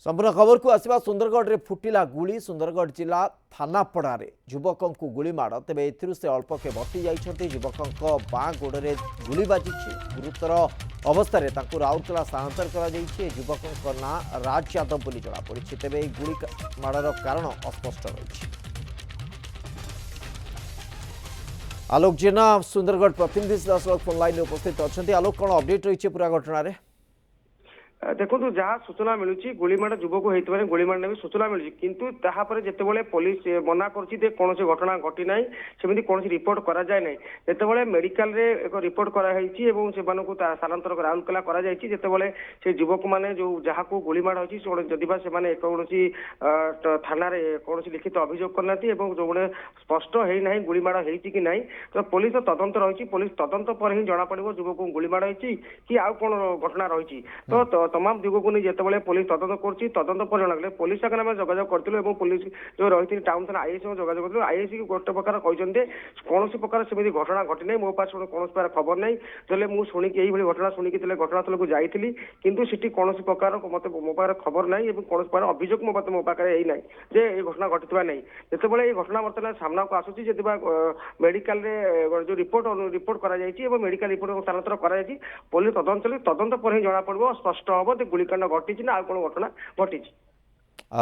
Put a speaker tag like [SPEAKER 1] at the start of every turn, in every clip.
[SPEAKER 1] संपूर्ण खबर को आसवा सुंदरगढ़ में फुटिला गुली सुंदरगढ़ जिला थानापड़ार युवक को गुली माड़ तेज से अल्पके बर्ती जाइछन्ति युवक बाँ गोड़े गुली बाजी गुरुतर अवस्था राउरकेला स्थानांतर कर युवक ना राज यादव बोली जमापड़ी तेज गुली माड़र कारण अस्पष्ट रही। आलोक जेना सुंदरगढ़ प्रतिनिधि सीधासलख फोन लाइन उपस्थित अच्छा। आलोक कौन अपडेट रही पूरा घटना?
[SPEAKER 2] देखो जहाँ सूचना मिलूँ गुलीमाड़ युवक होता गुलीमाड़ भी सूचना मिलूँ किंतु तापर जितेबाला पुलिस मना कौन घटना घटी ना सेमती कौन रिपोर्ट करा जाए ना जितेबाला मेडिकल रे एक रिपोर्ट कराई स्थानांतर राउरकेला जितेबाला से युवक मैंने जो जहाँ को गुलीमाड़ होती जदिबा से कौन थाना कौन लिखित अभियोग करना जो स्पष्ट होना गुलीमाड़ होती ना तो पुलिस तदंत रही पुलिस तदंत पर ही जना पड़ युवक को गुलीमाड़ होती कि आउ कौन घटना रही तो तमाम युवक को नहीं जितेबाला पुलिस तदंत कर पर जना पुलिस सागर आम जोगाजोग करूँ पुलिस जो रही टाउन थाना आईएस जोगाजोग करूँ आईएस गोटे प्रकार कहते कौन प्रकार सेमती घटना घटी ना मो पास कौन प्रकार खबर ना जो मुझे शुणिक यही घटना शुणिकी घटनास्थल को जाइली किंतु सेठी कौन प्रकार मत मो पाखे खबर ना कौन प्रकार अभियोग मो पाखे यही ना जे ये घटना घटी ना जितेबाला ये घटना बर्तमान सामना को आसूसी जब मेडिकल जो रिपोर्ट कर मेडिकल रिपोर्ट स्थानांतर कर पुलिस तदंत पर ही जना पड़ो स्पष्ट हम गुलिकांड घटी ना कौन घटना घटी।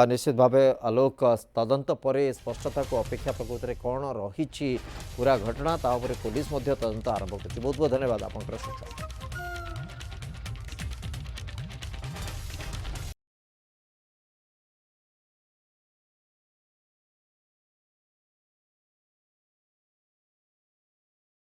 [SPEAKER 1] निश्चित भाव आलोक तदंत पर स्पष्टता को अपेक्षा प्रकृत में कौन रही पूरा घटना पुलिस तदंत आरंभ कर। बहुत बहुत धन्यवाद आपंकर सूचना।